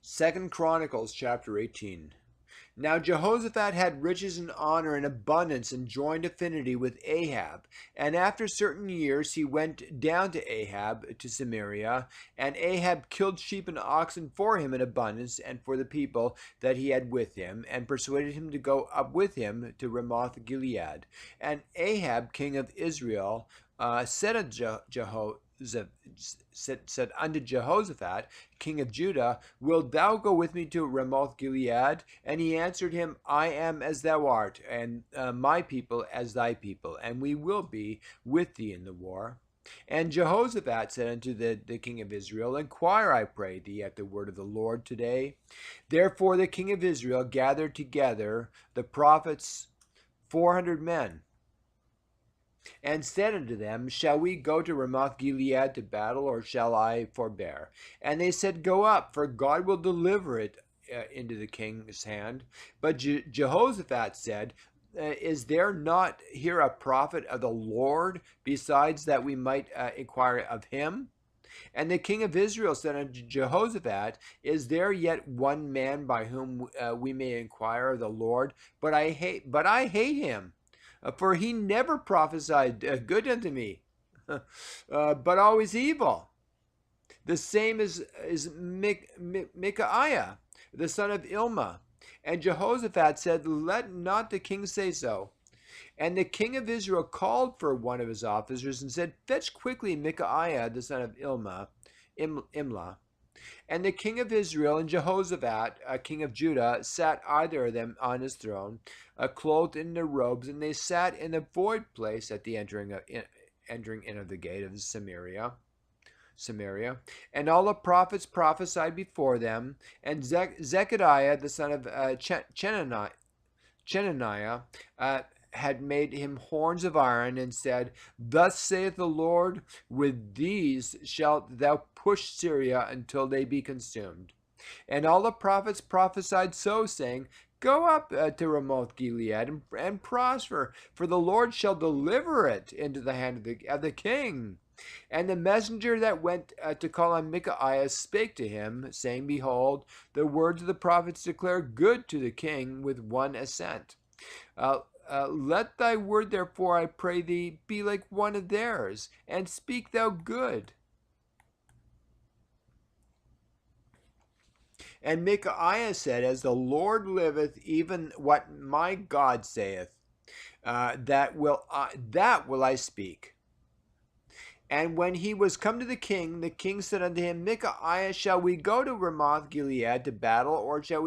Second Chronicles chapter 18. Now Jehoshaphat had riches and honor and abundance and joined affinity with Ahab. And after certain years he went down to Ahab to Samaria, and Ahab killed sheep and oxen for him in abundance and for the people that he had with him, and persuaded him to go up with him to Ramoth Gilead. And Ahab, king of Israel, said unto said unto Jehoshaphat, king of Judah, wilt thou go with me to Ramoth Gilead? And he answered him, I am as thou art, and my people as thy people, and we will be with thee in the war. And Jehoshaphat said unto the king of Israel, Inquire, I pray thee, at the word of the Lord today. Therefore the king of Israel gathered together the prophets 400 men, and said unto them, Shall we go to Ramoth Gilead to battle, or shall I forbear? And they said, Go up, for God will deliver it into the king's hand. But Jehoshaphat said, Is there not here a prophet of the Lord, besides that we might inquire of him? And the king of Israel said unto Jehoshaphat, Is there yet one man by whom we may inquire of the Lord? But I hate him, for he never prophesied good unto me, but always evil. The same is Micaiah, the son of Ilma. And Jehoshaphat said, Let not the king say so. And the king of Israel called for one of his officers and said, Fetch quickly Micaiah, the son of Imlah. And the king of Israel and Jehoshaphat, king of Judah, sat either of them on his throne, clothed in their robes, and they sat in the void place at the entering in of the gate of Samaria. And all the prophets prophesied before them, and Zechariah, the son of Chenaniah, had made him horns of iron, and said, Thus saith the Lord, with these shalt thou push Syria until they be consumed. And all the prophets prophesied so, saying, Go up to Ramoth Gilead and prosper, for the Lord shall deliver it into the hand of the king. And the messenger that went to call on Micaiah spake to him, saying, Behold, the words of the prophets declare good to the king with one assent. Let thy word, therefore, I pray thee, be like one of theirs, and speak thou good. And Micaiah said, As the Lord liveth, even what my God saith, that will I speak. And when he was come to the king said unto him, Micaiah, shall we go to Ramoth Gilead to battle, or shall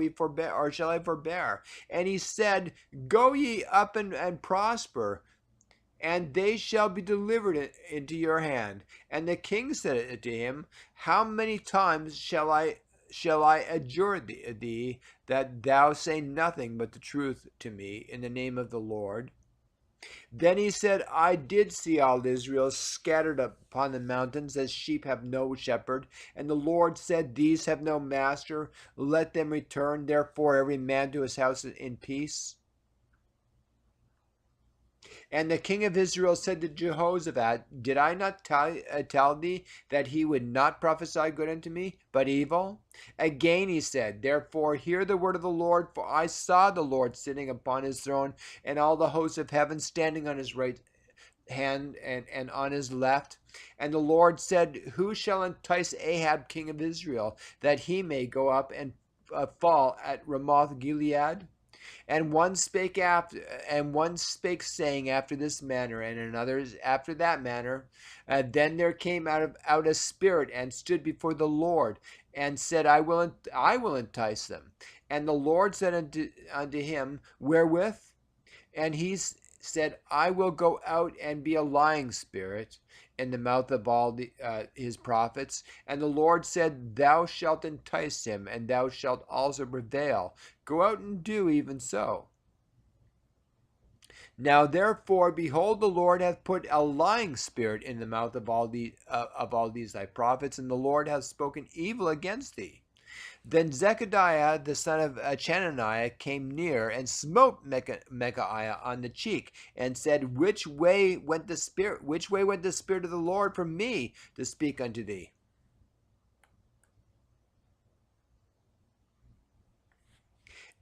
I forbear? And he said, Go ye up and prosper, and they shall be delivered into your hand. And the king said to him, How many times shall I adjure thee that thou say nothing but the truth to me in the name of the Lord? Then he said, I did see all Israel scattered upon the mountains, as sheep have no shepherd. And the Lord said, These have no master. Let them return, therefore, every man to his house in peace. And the king of Israel said to Jehoshaphat, Did I not tell thee that he would not prophesy good unto me, but evil? Again he said, Therefore hear the word of the Lord, for I saw the Lord sitting upon his throne, and all the hosts of heaven standing on his right hand and on his left. And the Lord said, Who shall entice Ahab king of Israel, that he may go up and fall at Ramoth Gilead? And one spake saying after this manner, and another after that manner. Then there came out a spirit and stood before the Lord, and said, I will entice them. And the Lord said unto him, Wherewith? And he said, I will go out and be a lying spirit in the mouth of all his prophets. And the Lord said, Thou shalt entice him, and thou shalt also prevail. Go out and do even so. Now therefore, behold, the Lord hath put a lying spirit in the mouth of all these thy prophets, and the Lord hath spoken evil against thee. Then Zechariah the son of Chenaniah came near and smote Micaiah on the cheek, and said, Which way went the spirit of the Lord from me to speak unto thee?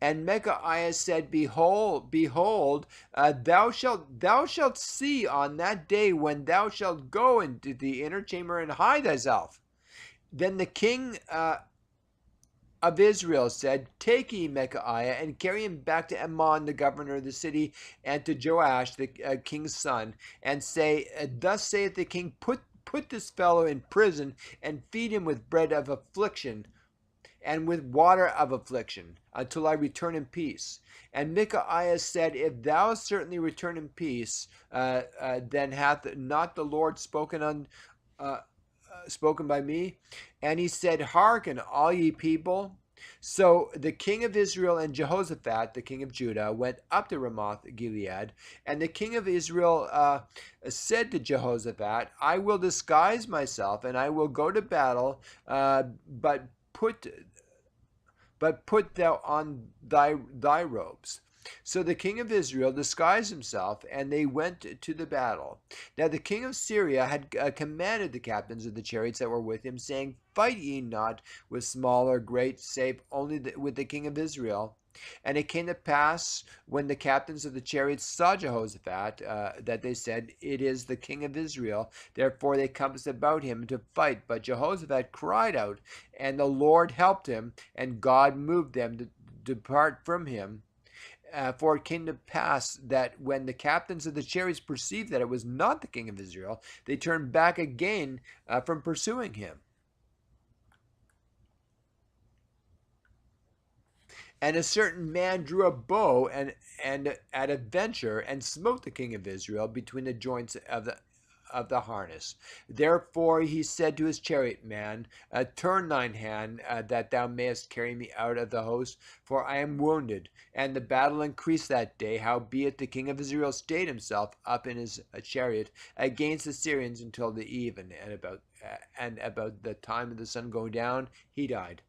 And Micaiah said, Behold, thou shalt see on that day when thou shalt go into the inner chamber and hide thyself. Then the king of Israel said, Take ye Micaiah, and carry him back to Ammon, the governor of the city, and to Joash, the king's son, and say, Thus saith the king, Put this fellow in prison, and feed him with bread of affliction, and with water of affliction, until I return in peace. And Micaiah said, If thou certainly return in peace, then hath not the Lord uh, spoken by me? And he said, Hearken, all ye people. So the king of Israel and Jehoshaphat, the king of Judah, went up to Ramoth Gilead. And the king of Israel said to Jehoshaphat, I will disguise myself, and I will go to battle, but put thou on thy robes. So the king of Israel disguised himself, and they went to the battle. Now the king of Syria had commanded the captains of the chariots that were with him, saying, Fight ye not with small or great, save only with the king of Israel. And it came to pass, when the captains of the chariots saw Jehoshaphat, that they said, It is the king of Israel. Therefore they compassed about him to fight. But Jehoshaphat cried out, and the Lord helped him, and God moved them to depart from him. For it came to pass that when the captains of the chariots perceived that it was not the king of Israel, they turned back again from pursuing him. And a certain man drew a bow and at a venture and smote the king of Israel between the joints of the harness. Therefore he said to his chariot man, Turn thine hand, that thou mayest carry me out of the host, for I am wounded. And the battle increased that day. Howbeit the king of Israel stayed himself up in his chariot against the Syrians until the even, and about the time of the sun going down, he died.